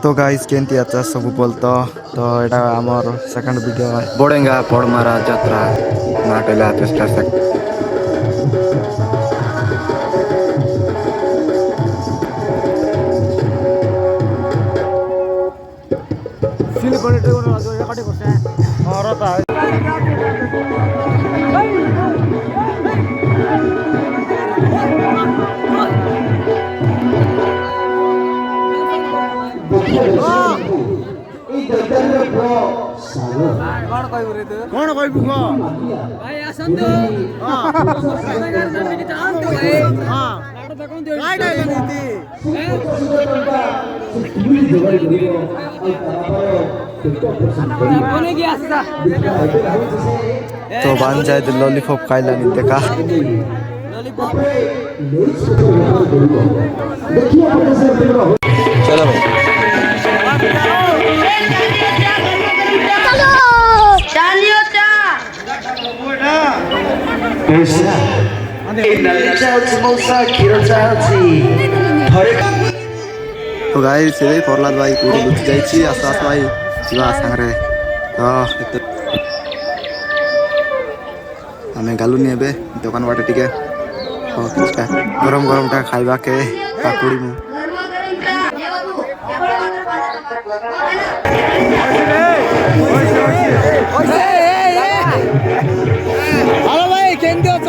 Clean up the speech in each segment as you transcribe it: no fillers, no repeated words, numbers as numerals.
तो गाइस केंती अच्छा सब बोलता तो एटा आमर सेकंड वीडियो बोडेंगा पड़मारा यात्रा नाटेला चेष्टा से कौन कोई बुको भाई आसंतो हां की जानतो भाई हां काय डायलॉग नीति कोने की आस्था तो बन जाए तो लॉलीपॉप खाइला नहीं देखा चलो तो गाइस से प्रहलाद भाई पूरी लुचि जाइछि आसास भाई शिवा संगरे आमे गालुनी एबे दुकान बाटे टिके गरम गरम टा खाइबा के पाकुड़ी मु हेलो भाई केंद्र अछ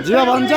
जीवा भन्छ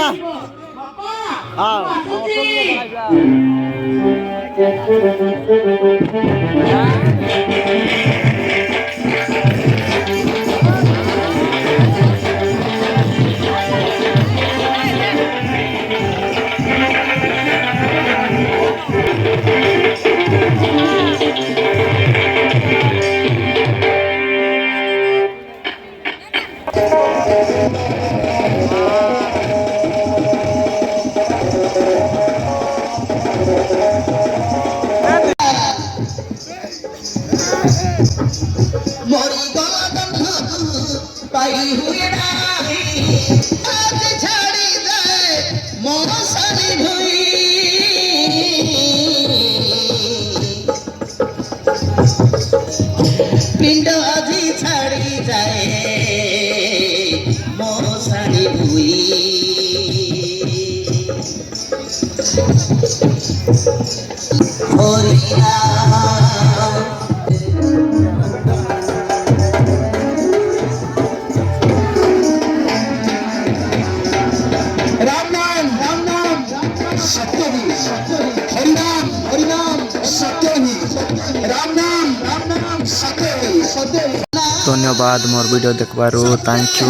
पिंड अझी छाड़ी जाए मो साड़ी हुई राम नाम सत्य ही हरि नाम सत्य ही राम नाम सत्य ही धन्यवाद मोर वीडियो देखबारो थैंक यू।